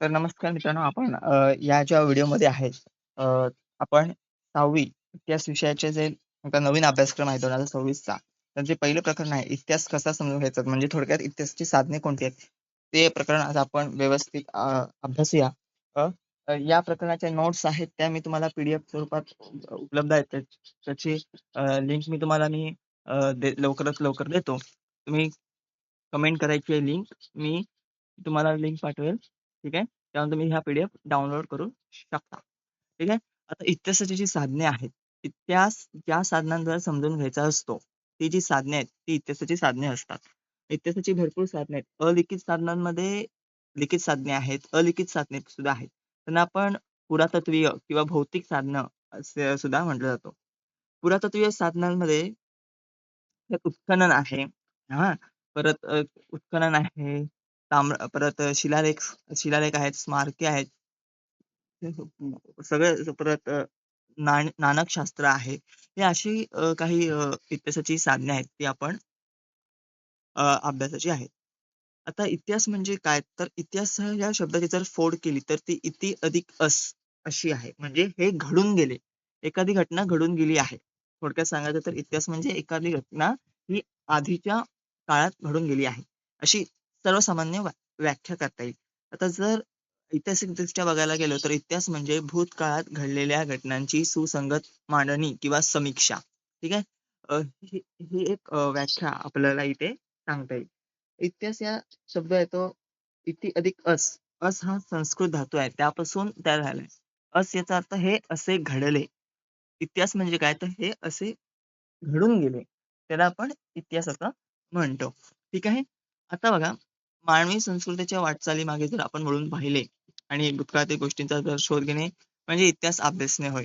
तर नमस्कार मित्रांनो, आपण या ज्या व्हिडिओमध्ये आहे, अ, आपण 6वी इतिहास विषयाचे जे एका नवीन अभ्यासक्रम आहे 2026चा, तर जे पहिलं प्रकरण आहे, इतिहास कसा समजून घ्यायचा, म्हणजे थोडक्यात इतिहासाची साधने कोणती आहेत, ते प्रकरण आज आपण व्यवस्थित अभ्यासूया. अ, अ, या प्रकरणाच्या नोट्स आहेत त्या मी तुम्हाला पीडीएफ स्वरूपात उपलब्ध आहेत. त्याची लिंक मी तुम्हाला लवकरात लवकर देतो. तुम्ही कमेंट करायची आहे लिंक, मी तुम्हाला लिंक पाठवेल. ठीक आहे. त्यानंतर तुम्ही ह्या पीडीएफ डाउनलोड करू शकता. ठीक आहे. आता इतिहासाची जी साधने आहेत, इतिहास ज्या साधनांद्वारे समजून घ्यायचा असतो, ती जी साधने आहेत, ती इतिहासाची साधने असतात. इतिहासाची भरपूर साधने आहेत. अलिखित साधनांमध्ये लिखित साधने आहेत, अलिखित साधने सुद्धा आहेत. त्यांना आपण पुरातत्वीय किंवा भौतिक साधनं असे सुद्धा म्हटलं जातं. पुरातत्वीय साधनांमध्ये त्यात उत्खनन आहे. हां. परत उत्खनन आहे. परत शिलालेख आहेत, स्मारके आहेत. सगळं परत नाणकशास्त्र आहे. हे अशी काही इतिहासाची साधने आहेत, ती आपण अभ्यासाची आहेत. आता इतिहास म्हणजे काय? तर इतिहास या शब्दाची जर फोड केली, तर ती इति अधिक अस अशी आहे. म्हणजे हे घडून गेले. एखादी घटना घडून गेली आहे. थोडक्यात सांगायचं तर इतिहास म्हणजे एखादी घटना ही आधीच्या काळात घडून गेली आहे. अशी सर्वसामान्य व्याख्या करता येईल. आता जर ऐतिहासिकदृष्ट्या बघायला गेलो, तर इतिहास म्हणजे भूतकाळात घडलेल्या घटनांची सुसंगत मांडणी किंवा समीक्षा. ठीक आहे? ही ही एक व्याख्या आपल्याला इथे सांगता येईल. इतिहास या शब्द येतो इति अधिक अस. अस हा संस्कृत धातू आहे. त्यापासून तयार झालाय. अस याचा अर्थ हे असे घडले. इतिहास म्हणजे काय? तर हे असे घडून गेले. त्याला आपण इतिहास असं म्हणतो. ठीक आहे. आता बघा, मानवी संस्कृतीच्या वाटचालीमागे जर आपण वळून पाहिले आणि भूतकाळातील गोष्टींचा जर शोध घेणे म्हणजे इतिहास अभ्यासणे होय.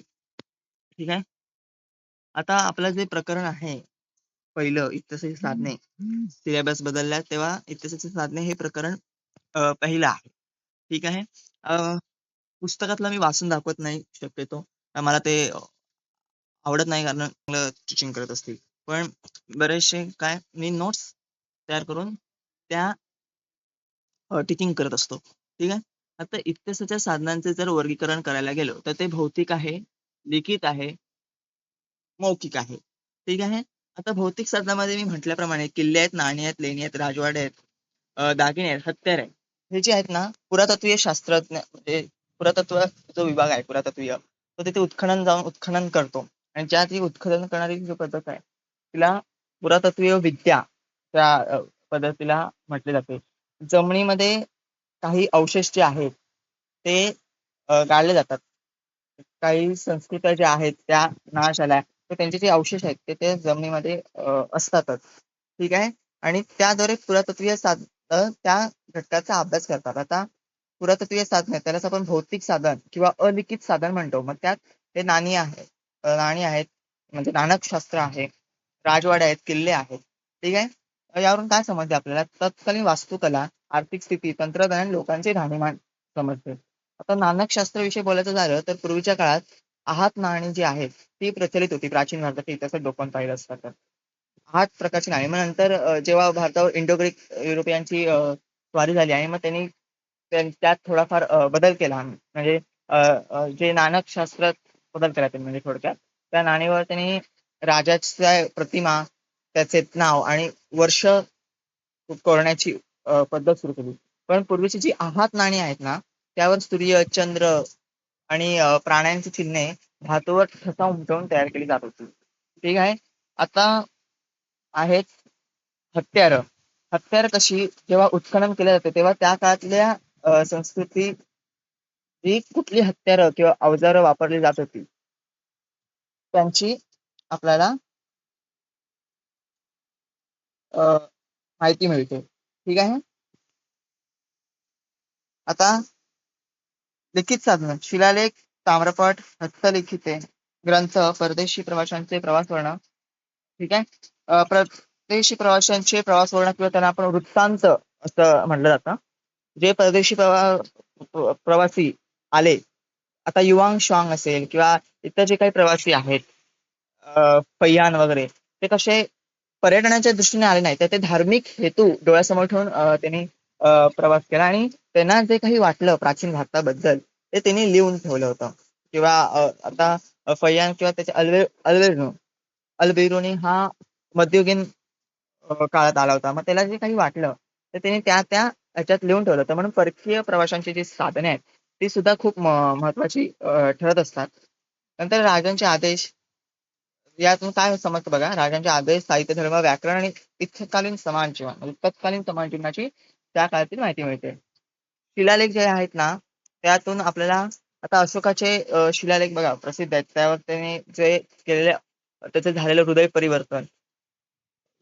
ठीक आहे. आता आपलं जे प्रकरण आहे पहिलं, इतिहासाची साधने. सिलेबस बदलला तेव्हा इतिहासाची साधने हे प्रकरण पहिलं आहे. ठीक आहे. अ, पुस्तकातलं मी वाचून दाखवत नाही शक्यतो. मला ते आवडत नाही, कारण चांगलं टीचिंग करत असतील. पण बरेचसे काय मी नोट्स तयार करून त्या टीचिंग करत असतो. ठीक आहे. आता इतिहासाच्या साधनांचे जर वर्गीकरण करायला गेलो, तर ते भौतिक आहे, लिखित आहे, मौखिक आहे. ठीक आहे. आता भौतिक साधनामध्ये मी म्हटल्याप्रमाणे किल्ले आहेत, नाणी आहेत, लेणी आहेत, राजवाडे आहेत, दागिने आहेत, हत्यारे आहेत. हे जे आहेत ना, पुरातत्वीय शास्त्रज्ञ म्हणजे पुरातत्व जो विभाग आहे पुरातत्वीय, तो तिथे उत्खनन करतो. आणि ज्या ती उत्खनन करणारी जी पद्धत आहे, तिला पुरातत्वीय विद्या त्या पद्धतीला म्हटले जाते. जमिनीमध्ये काही अवशेष जे आहेत, ते गाळले जातात. काही संस्कृत्या ज्या आहेत त्या नाश आल्या, तर त्यांचे जे अवशेष आहेत ते जमिनीमध्ये असतातच. ठीक आहे. आणि त्याद्वारे पुरातत्वीय साधनं त्या घटकाचा अभ्यास करतात. आता पुरातत्वीय साधने त्यालाच आपण भौतिक साधन किंवा अलिखित साधन म्हणतो. मग त्यात हे नाणी आहेत, म्हणजे नाणकशास्त्र आहे, राजवाडे आहेत, किल्ले आहेत. ठीक आहे. यावरून काय समजते आपल्याला? तत्कालीन वास्तुकला, आर्थिक स्थिती, तंत्रज्ञान, लोकांचे राहणीमान समजते. आता नाणकशास्त्राविषयी बोलायचं झालं, तर पूर्वीच्या काळात आहात नाणी जी आहेत ती प्रचलित होती. प्राचीन भारताच्या इतिहासात डोकावून पाहिलं असतं तर. 8 प्रकारची नाणी. मग नंतर जेव्हा भारतावर इंडो ग्रीक युरोपियनची स्वारी झाली आणि मग त्यांनी त्यात थोडाफार बदल केला. म्हणजे अ, जे नाणकशास्त्रात बदल केला त्यांनी, म्हणजे थोडक्यात. त्या नाणीवर त्यांनी राजाच्या प्रतिमा, त्याचे नाव आणि वर्ष कोरण्याची पद्धत सुरू केली. पण पूर्वीची जी आहात नाणी आहेत ना, त्यावर सूर्य, चंद्र आणि प्राण्यांची चिन्हे धातूवर ठसा उमटवून तयार केली जात होती. ठीक आहे. आता आहेत हत्यारं. हत्यारं कशी जेव्हा उत्खनन केलं जाते, तेव्हा त्या काळातल्या संस्कृती ही कुठली हत्यारं किंवा अवजारं वापरली जात होती, त्यांची आपल्याला अ, माहिती मिळते. ठीक आहे. आता लिखित साधनं, शिलालेख, ताम्रपट, हस्तलिखिते, ग्रंथ, परदेशी प्रवाशांचे प्रवास वर्णन. ठीक आहे. परदेशी प्रवाशांचे प्रवास वर्णन किंवा त्यांना आपण वृत्तांत असं म्हटलं जातं. जे परदेशी प्रवासी आले, आता युवांग शुआंग असेल किंवा इतर जे काही प्रवासी आहेत, पैयान वगैरे, ते कसे पर्यटनाच्या दृष्टीने आले नाही, तर ते धार्मिक हेतू डोळ्यासमोर ठेवून त्यांनी प्रवास केला आणि त्यांना जे काही वाटलं प्राचीन भारताबद्दल ते त्यांनी लिहून ठेवलं होतं. किंवा आता फैयान किंवा त्याचे अल्बेनो अल्बेरोनी हा मध्ययुगीन काळात आला होता. मग त्याला जे काही वाटलं तर त्याने त्या त्या ह्याच्यात लिहून ठेवलं होतं. म्हणून परकीय प्रवाशांची जी साधने आहेत ती सुद्धा खूप महत्वाची ठरत असतात. नंतर राजांचे आदेश यातून काय समजतं बघा, राजांचे आदेश, साहित्य, धर्म, व्याकरण आणि तत्कालीन समाज जीवन म्हणजे तत्कालीन समाज जीवनाची त्या काळातील माहिती मिळते. शिलालेख जे आहेत ना त्यातून आपल्याला आता अशोकाचे शिलालेख बघा प्रसिद्ध आहेत. त्यावर त्याने जे केलेले त्याचं झालेलं हृदय परिवर्तन,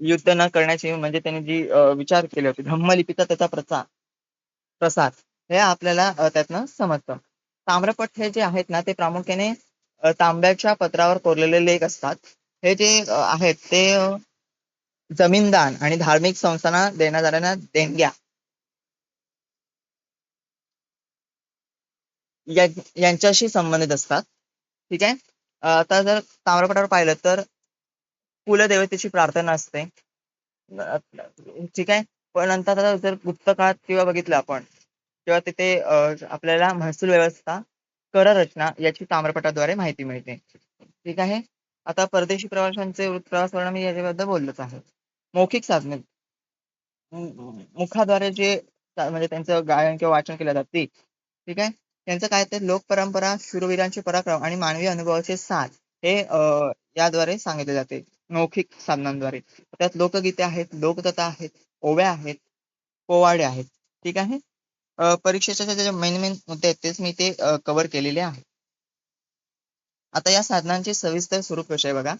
युद्ध न करण्याची म्हणजे त्यांनी जी विचार केले होते, ब्रह्मलिपीचा त्याचा प्रसार हे आपल्याला त्यातनं समजतं. ताम्रपट हे जे आहेत ना ते प्रामुख्याने तांब्याच्या पत्रावर कोरलेले लेख असतात. हे जे आहेत ते जमीनदान आणि धार्मिक संस्थांना देण्यात जाणाऱ्या देणग्या यांच्याशी संबंधित असतात. ठीक आहे. आता जर ताम्रपटावर पाहिलं तर कुलदेवतेची प्रार्थना असते. अ, ठीक आहे. पण नंतर आता जर गुप्त काळात किंवा बघितलं आपण तेव्हा तिथे आपल्याला महसूल व्यवस्था, कर रचना याची ताम्रपटाद्वारे माहिती मिळते. ठीक आहे. आता परदेशी प्रवाशांचे प्रवास वर्णन मी याच्याबद्दल बोललोच आहे. मौखिक साधने मुखाद्वारे जे म्हणजे त्यांचं गायन किंवा वाचन केलं जातं ते. ठीक आहे. त्यांचं काय ते लोकपरंपरा, शूरवीरांचे पराक्रम आणि मानवी अनुभवाचे सार हे याद्वारे सांगितले जाते. मौखिक साधनांद्वारे. त्यात लोकगीते आहेत, लोककथा आहेत, ओव्या आहेत, पोवाडे आहेत. ठीक आहे. परीक्षेच्या जे मेन मेन मुद्दे आहेत तेच मी ते कव्हर केलेले आहेत. आता या साधनांचे सविस्तर स्वरूप कसे आहे बघा.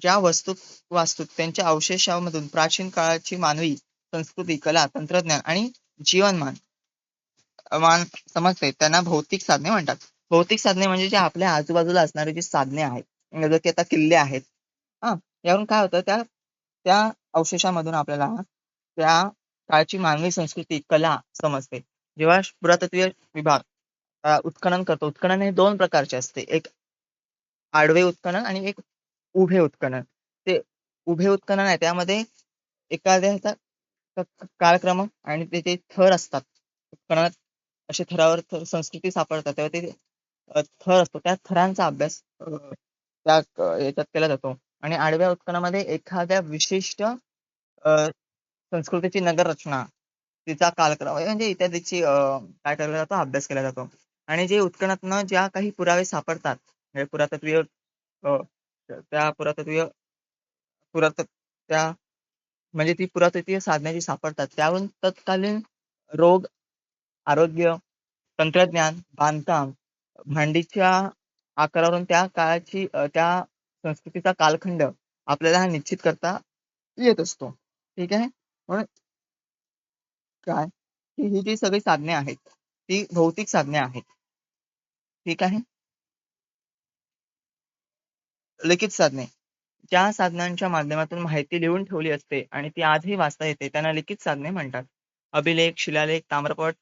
ज्या वस्तू वास्तू त्यांच्या अवशेषांमधून प्राचीन काळाची मानवी संस्कृती, कला, तंत्रज्ञान आणि जीवनमान मान समजते त्यांना भौतिक साधने म्हणतात. भौतिक साधने म्हणजे जे आपल्या आजूबाजूला असणारी जी साधने आहेत. जसं की आता किल्ले आहेत. हां, यावरून काय होतं त्या अवशेषामधून आपल्याला त्या काळची मानवी संस्कृती, कला समजते. जेव्हा पुरातत्वीय विभाग उत्खनन करतो. उत्खनन हे 2 प्रकारचे असते. एक आडवे उत्खनन आणि एक उभे उत्खनन. ते उभे उत्खनन आहे त्यामध्ये एखाद्या ह्याचा कालक्रम आणि त्याचे थर असतात. उत्खननात असे थरावर संस्कृती सापडतात. तेव्हा ते थर असतो. त्या थरांचा अभ्यास त्या याच्यात केला जातो आणि आडव्या उत्खननामध्ये एखाद्या विशिष्ट संस्कृतीची नगर रचना, तिचा कालक्रम म्हणजे इत्यादीची काय केला जातो अभ्यास केला जातो. आणि जे उत्खननातनं ज्या काही पुरावे सापडतात, म्हणजे पुरातत्वीय त्या पुरातत्वीय पुरातत त्या म्हणजे ती पुरातत्वीय साधने जी सापडतात त्यावरून तत्कालीन रोग, आरोग्य, तंत्रज्ञान, बांधकाम, भांडीच्या आकारावरून त्या काळाची त्या संस्कृतीचा कालखंड आपल्याला हा निश्चित करता येत असतो. ठीक आहे. म्हणून काय, की ही जी सगळी साधने आहेत, ती भौतिक साधने आहेत. ठीक आहे. लिखित साधने. ज्या साधनांच्या माध्यमातून माहिती लिहून ठेवली असते आणि ती आजही वाचता येते त्यांना लिखित साधने म्हणतात. अभिलेख, शिलालेख, ताम्रपट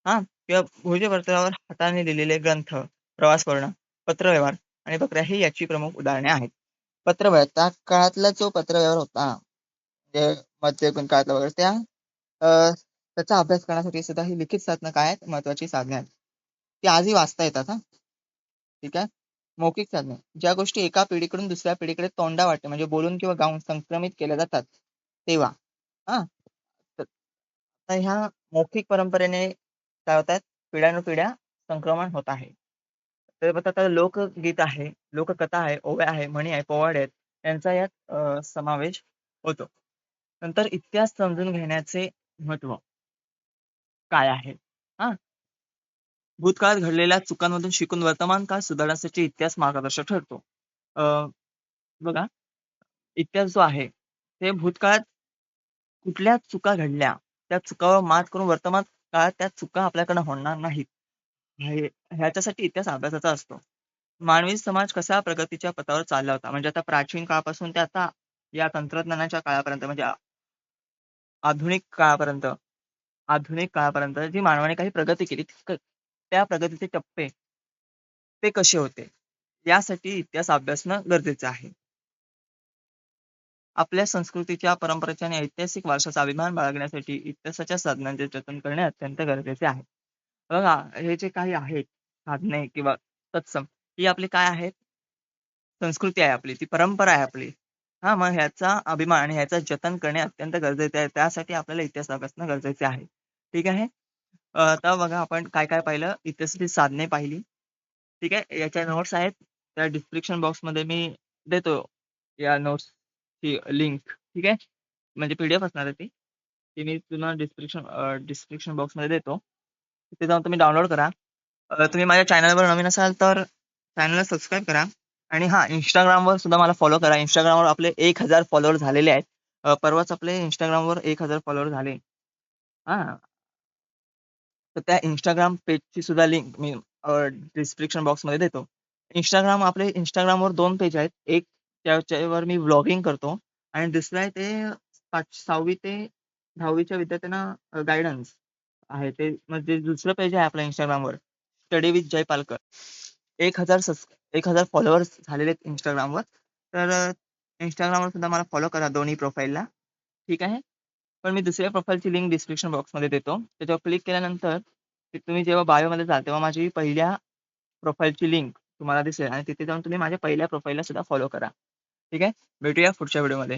हां, किंवा भोजपत्रावर हाताने लिहिलेले ग्रंथ, प्रवास वर्णन, पत्रव्यवहार आणि बकऱ्या ही याची प्रमुख उदाहरणे आहेत. पत्रव्यवहार त्या काळातला जो पत्रव्यवहार होता, म्हणजे मध्ययुगीन काळातला वगैरे त्याचा अभ्यास करण्यासाठी सुद्धा ही लिखित साधनं काय आहेत महत्त्वाची साधने आहेत. ती आजही वाचता येतात हां. ठीक आहे. मौखिक साधने. ज्या गोष्टी एका पिढीकडून दुसऱ्या पिढीकडे तोंडावाटे म्हणजे बोलून किंवा गाऊन संक्रमित केल्या जातात, तेव्हा. हां. तर तर ह्या मौखिक परंपरेने काय होत आहेत, पिढ्यानुपिढ्या संक्रमण होत आहे. तर मग आता लोकगीत आहे, लोककथा आहे, ओव्या आहे, म्हणी आहे, पोवाडे आहेत, यांचा यात समावेश होतो. नंतर इतिहास समजून घेण्याचे महत्त्व काय आहे? हां, भूतकाळात घडलेल्या चुकांमधून शिकून वर्तमान काळ सुधारण्यासाठी इतिहास मार्गदर्शक ठरतो. अ, बघा, इतिहास जो आहे, ते भूतकाळात कुठल्या चुका घडल्या, त्या चुकांवर मात करून वर्तमान काळात त्या चुका आपल्याकडनं होणार नाहीत. हे ह्याच्यासाठी इतिहास अभ्यासाचा असतो. मानवी समाज कसा प्रगतीच्या पथावर चालला होता, म्हणजे आता प्राचीन काळापासून ते आता या तंत्रज्ञानाच्या काळापर्यंत म्हणजे आधुनिक काळापर्यंत आधुनिक काळापर्यंत जी मानवाने काही प्रगती केली, त्या प्रगतीचे टप्पे ते कसे होते? यासाठी इतिहास अभ्यासणं गरजेचं आहे. आपल्या संस्कृतीच्या, परंपरेच्या आणि ऐतिहासिक वारशाचा अभिमान बाळगण्यासाठी इतिहासाच्या साधनांचे जतन करणे अत्यंत गरजेचे आहे. बघा, हे जे काही आहेत साधने किंवा तत्सम, ही आपली काय आहेत? संस्कृती आहे आपली, ती परंपरा आहे आपली. हां, मग ह्याचा अभिमान आणि ह्याचं जतन करणे अत्यंत गरजेचे आहे. त्यासाठी आपल्याला इतिहास अभ्यासणं गरजेचे आहे. ठीक आहे? आता बघा आपण काय-काय पाहिलं, इतिहासाची साधने पाहिली. ठीक आहे? याच्या नोट्स आहेत. त्या डिस्क्रिप्शन बॉक्समध्ये मी देतो या नोट्सची लिंक. ठीक आहे? म्हणजे पी-डी-एफ असणार आहे ती. ती मी तुम्हाला डिस्क्रिप्शन बॉक्समध्ये देतो. तिथे जाऊन तुम्ही डाउनलोड करा. तुम्ही माझ्या चॅनलवर नवीन असाल तर चॅनलला सबस्क्राईब करा. आणि हां, Instagramवर सुद्धा मला फॉलो करा. Instagramवर आपले 1000 फॉलोअर झालेले आहेत. परवाच आपले Instagramवर 1000 फॉलोअर झाले. हां, तर त्या Instagram पेजची सुद्धा लिंक मी डिस्क्रिप्शन बॉक्समध्ये देतो. Instagramवर 2 पेज आहेत. एक त्याच्यावर मी व्लॉगिंग करतो आणि दुसरं आहे ते 6वी ते 10वी च्या विद्यार्थ्यांना गाईडन्स आहे. ते म्हणजे दुसरं पेज आहे आपलं Instagramवर, study with Jay Palkar. 1000 followers झालेले आहेत Instagramवर. तर Instagramवर सुद्धा मला फॉलो करा दोन्ही प्रोफाइलला. ठीक आहे. पण मी दुसऱ्या प्रोफाइलची लिंक डिस्क्रिप्शन बॉक्समध्ये देतो. त्याच्यावर क्लिक केल्यानंतर ते तुम्ही जेव्हा बायोमध्ये जाल, तेव्हा माझी पहिल्या प्रोफाइलची लिंक तुम्हाला दिसेल आणि तिथे जाऊन तुम्ही माझ्या पहिल्या प्रोफाइलला सुद्धा फॉलो करा. ठीक आहे. भेटूया पुढच्या व्हिडिओमध्ये.